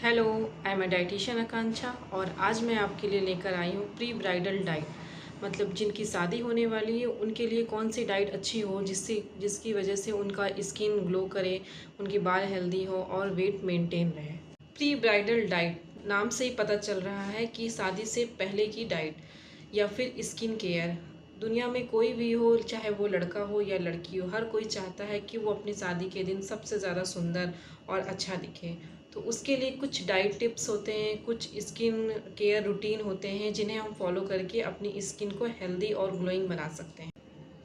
Hello, I am a dietitian Akanksha और आज मैं आपके लिए लेकर आई हूँ प्री ब्राइडल डाइट। मतलब जिनकी शादी होने वाली है उनके लिए कौन सी डाइट अच्छी हो जिसकी वजह से उनका स्किन ग्लो करे, उनके बाल हेल्दी हो और वेट मेंटेन रहे। प्री ब्राइडल डाइट नाम से ही पता चल रहा है कि शादी से पहले की डाइट या फिर स्किन केयर। दुनिया में कोई भी हो, चाहे वो लड़का हो या लड़की हो, हर कोई चाहता है कि वो अपनी शादी के दिन सबसे ज़्यादा सुंदर और अच्छा दिखे। तो उसके लिए कुछ डाइट टिप्स होते हैं, कुछ स्किन केयर रूटीन होते हैं जिन्हें हम फॉलो करके अपनी स्किन को हेल्दी और ग्लोइंग बना सकते हैं।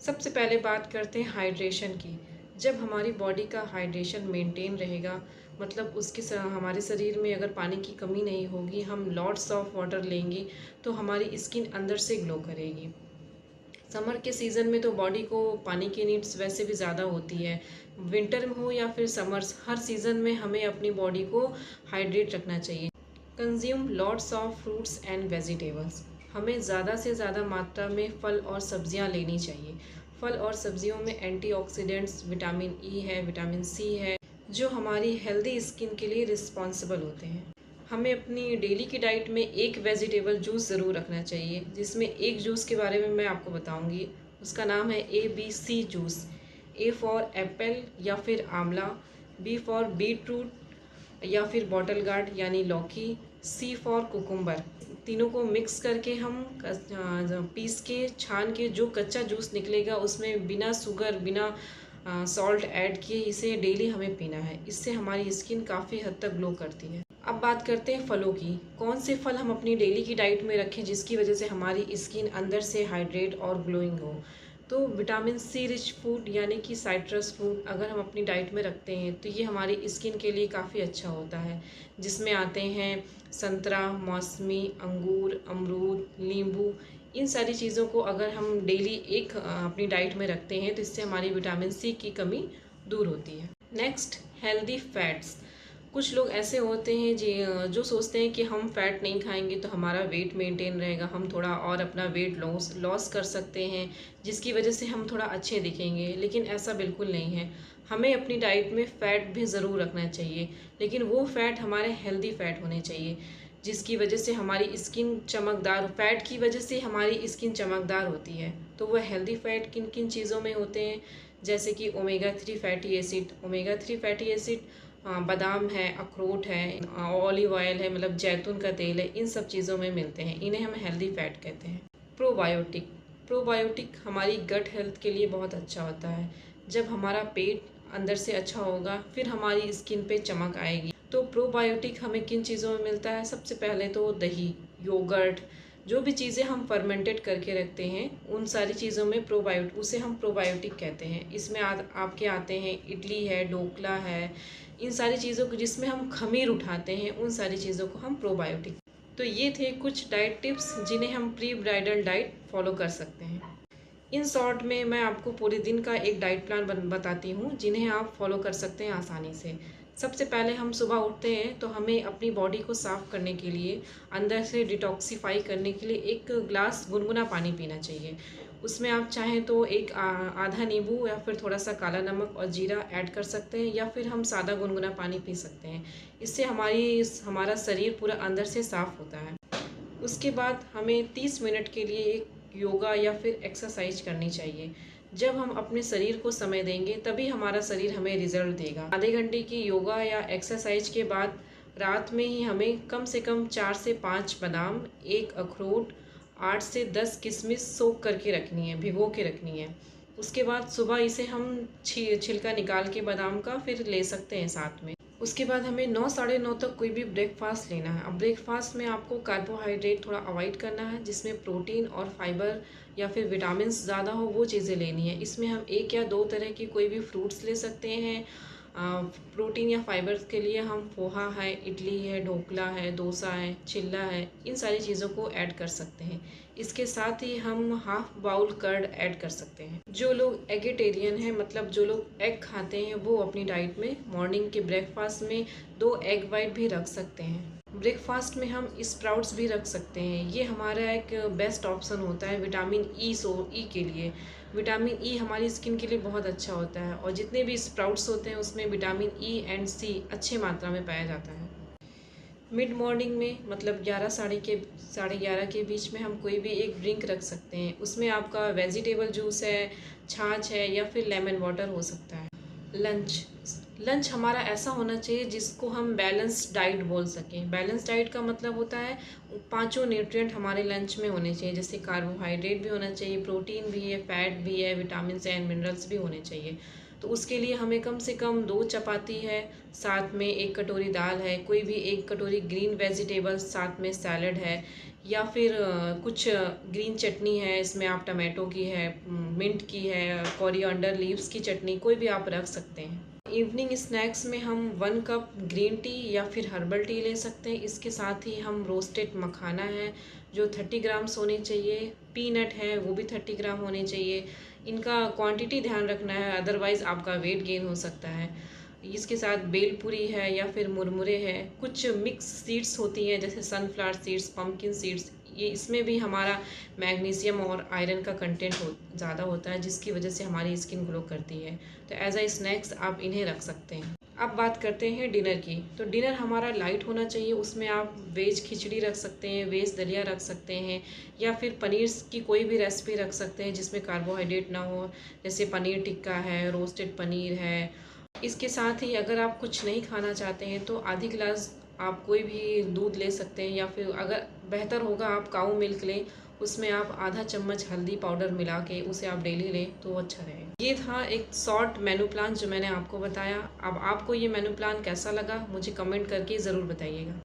सबसे पहले बात करते हैं हाइड्रेशन की। जब हमारी बॉडी का हाइड्रेशन मेंटेन रहेगा, मतलब हमारे शरीर में अगर पानी की कमी नहीं होगी, हम लॉट्स ऑफ वाटर लेंगे तो हमारी स्किन अंदर से ग्लो करेगी। समर के सीज़न में तो बॉडी को पानी की नीड्स वैसे भी ज़्यादा होती है। विंटर में हो या फिर समर्स, हर सीज़न में हमें अपनी बॉडी को हाइड्रेट रखना चाहिए। Consume lots of fruits and vegetables. हमें ज़्यादा से ज़्यादा मात्रा में फल और सब्जियां लेनी चाहिए। फल और सब्जियों में एंटीऑक्सीडेंट्स, विटामिन ई है, विटामिन सी है, जो हमारी हेल्दी स्किन के लिए रिस्पॉन्सिबल होते हैं। हमें अपनी डेली की डाइट में एक वेजिटेबल जूस ज़रूर रखना चाहिए, जिसमें एक जूस के बारे में मैं आपको बताऊंगी। उसका नाम है ABC juice. A for Apple या फिर आंवला, बी फॉर बीट रूट या फिर बॉटल गार्ड यानी लौकी, सी फॉर कुकुम्बर। तीनों को मिक्स करके हम पीस के छान के जो कच्चा जूस निकलेगा उसमें बिना शुगर, बिना सॉल्ट ऐड किए इसे डेली हमें पीना है। इससे हमारी स्किन काफ़ी हद तक ग्लो करती है। अब बात करते हैं फलों की। कौन से फल हम अपनी डेली की डाइट में रखें जिसकी वजह से हमारी स्किन अंदर से हाइड्रेट और ग्लोइंग हो। तो विटामिन सी रिच फूड यानी कि साइट्रस फ्रूट अगर हम अपनी डाइट में रखते हैं तो ये हमारी स्किन के लिए काफ़ी अच्छा होता है, जिसमें आते हैं संतरा, मौसमी, अंगूर, अमरूद, नींबू। इन सारी चीज़ों को अगर हम डेली एक अपनी डाइट में रखते हैं तो इससे हमारी विटामिन सी की कमी दूर होती है। Next, healthy fats. कुछ लोग ऐसे होते हैं जो सोचते हैं कि हम फैट नहीं खाएंगे तो हमारा वेट मेंटेन रहेगा, हम थोड़ा और अपना वेट लॉस कर सकते हैं, जिसकी वजह से हम थोड़ा अच्छे दिखेंगे। लेकिन ऐसा बिल्कुल नहीं है। हमें अपनी डाइट में फ़ैट भी ज़रूर रखना चाहिए, लेकिन वो फ़ैट हमारे हेल्दी फ़ैट होने चाहिए, जिसकी वजह से हमारी स्किन चमकदार, फैट की वजह से हमारी स्किन चमकदार होती है। तो वह हेल्दी फ़ैट किन किन चीज़ों में होते हैं, जैसे कि omega 3 fatty acid. Omega 3 fatty acid बादाम है, अखरोट है, ऑलिव ऑयल है, मतलब जैतून का तेल है, इन सब चीज़ों में मिलते हैं। इन्हें हम हेल्दी फैट कहते हैं। प्रोबायोटिक। प्रोबायोटिक हमारी गट हेल्थ के लिए बहुत अच्छा होता है। जब हमारा पेट अंदर से अच्छा होगा फिर हमारी स्किन पे चमक आएगी। तो प्रोबायोटिक हमें किन चीज़ों में मिलता है? सबसे पहले तो दही, योगर्ट, जो भी चीज़ें हम फर्मेंटेड करके रखते हैं उन सारी चीज़ों में उसे हम प्रोबायोटिक कहते हैं। इसमें आपके आते हैं इडली है, ढोकला है, इन सारी चीज़ों को जिसमें हम खमीर उठाते हैं उन सारी चीज़ों को हम प्रोबायोटिक। तो ये थे कुछ डाइट टिप्स जिन्हें हम प्री ब्राइडल डाइट फॉलो कर सकते हैं। इन शॉर्ट में मैं आपको पूरे दिन का एक डाइट प्लान बताती हूँ जिन्हें आप फॉलो कर सकते हैं आसानी से। सबसे पहले हम सुबह उठते हैं तो हमें अपनी बॉडी को साफ़ करने के लिए, अंदर से डिटॉक्सिफाई करने के लिए एक ग्लास गुनगुना पानी पीना चाहिए। उसमें आप चाहें तो एक आधा नींबू या फिर थोड़ा सा काला नमक और जीरा ऐड कर सकते हैं, या फिर हम सादा गुनगुना पानी पी सकते हैं। इससे हमारा शरीर पूरा अंदर से साफ़ होता है। उसके बाद हमें 30 मिनट के लिए एक योगा या फिर एक्सरसाइज करनी चाहिए। जब हम अपने शरीर को समय देंगे तभी हमारा शरीर हमें रिजल्ट देगा। आधे घंटे की योगा या एक्सरसाइज के बाद रात में ही हमें कम से कम 4 से 5 बादाम, एक अखरोट, 8 से 10 किशमिश सोख करके रखनी है, भिगो के रखनी है। उसके बाद सुबह इसे हम छिलका निकाल के बादाम का फिर ले सकते हैं साथ में। उसके बाद हमें 9 साढ़े 9 तक कोई भी ब्रेकफास्ट लेना है। अब ब्रेकफास्ट में आपको कार्बोहाइड्रेट थोड़ा अवॉइड करना है, जिसमें प्रोटीन और फाइबर या फिर विटामिन्स ज़्यादा हो वो चीज़ें लेनी है। इसमें हम एक या दो तरह की कोई भी फ्रूट्स ले सकते हैं। प्रोटीन या फाइबर के लिए हम पोहा है, इडली है, ढोकला है, डोसा है, चिल्ला है, इन सारी चीज़ों को ऐड कर सकते हैं। इसके साथ ही हम हाफ बाउल कर्ड ऐड कर सकते हैं। जो लोग एगिटेरियन हैं, मतलब जो लोग एग खाते हैं, वो अपनी डाइट में मॉर्निंग के ब्रेकफास्ट में 2 एग वाइट भी रख सकते हैं। ब्रेकफास्ट में हम स्प्राउट्स भी रख सकते हैं। ये हमारा एक बेस्ट ऑप्शन होता है विटामिन ई के लिए। विटामिन ई हमारी स्किन के लिए बहुत अच्छा होता है, और जितने भी स्प्राउट्स होते हैं उसमें विटामिन ई एंड सी अच्छे मात्रा में पाया जाता है। मिड मॉर्निंग में मतलब 11 साढ़े 11 के बीच में हम कोई भी एक ड्रिंक रख सकते हैं। उसमें आपका वेजिटेबल जूस है, छाछ है या फिर लेमन वाटर हो सकता है। लंच लंच हमारा ऐसा होना चाहिए जिसको हम बैलेंस डाइट बोल सकें। बैलेंस डाइट का मतलब होता है पांचों न्यूट्रिएंट हमारे लंच में होने चाहिए, जैसे कार्बोहाइड्रेट भी होना चाहिए, प्रोटीन भी है, फैट भी है, विटामिन एंड मिनरल्स भी होने चाहिए। तो उसके लिए हमें कम से कम 2 चपाती है, साथ में 1 कटोरी दाल है, कोई भी 1 कटोरी ग्रीन वेजिटेबल्स, साथ में सैलड है या फिर कुछ ग्रीन चटनी है, इसमें आप टमाटो की है, मिंट की है, कोरिएंडर लीव्स की चटनी कोई भी आप रख सकते हैं। इवनिंग स्नैक्स में हम 1 कप ग्रीन टी या फिर हर्बल टी ले सकते हैं। इसके साथ ही हम रोस्टेड मखाना है जो 30 ग्राम्स होने चाहिए, पीनट है वो भी 30 ग्राम होने चाहिए। इनका क्वांटिटी ध्यान रखना है, अदरवाइज़ आपका वेट गेन हो सकता है। इसके साथ बेलपूरी है या फिर मुरमुरे है, कुछ मिक्स सीड्स होती हैं जैसे सनफ्लावर सीड्स, पम्पकिन सीड्स, ये इसमें भी हमारा मैग्नीशियम और आयरन का कंटेंट ज़्यादा होता है, जिसकी वजह से हमारी स्किन ग्लो करती है। तो एज अ स्नैक्स आप इन्हें रख सकते हैं। अब बात करते हैं डिनर की। तो डिनर हमारा लाइट होना चाहिए, उसमें आप वेज खिचड़ी रख सकते हैं, वेज दलिया रख सकते हैं या फिर पनीर की कोई भी रेसिपी रख सकते हैं जिसमें कार्बोहाइड्रेट ना हो, जैसे पनीर टिक्का है, रोस्टेड पनीर है। इसके साथ ही अगर आप कुछ नहीं खाना चाहते हैं तो आधी गिलास आप कोई भी दूध ले सकते हैं या फिर अगर बेहतर होगा आप काऊ मिल्क लें, उसमें आप आधा चम्मच हल्दी पाउडर मिला के उसे आप डेली लें तो अच्छा रहेगा। ये था एक शॉर्ट मेनू प्लान जो मैंने आपको बताया। अब आपको ये मेनू प्लान कैसा लगा मुझे कमेंट करके ज़रूर बताइएगा।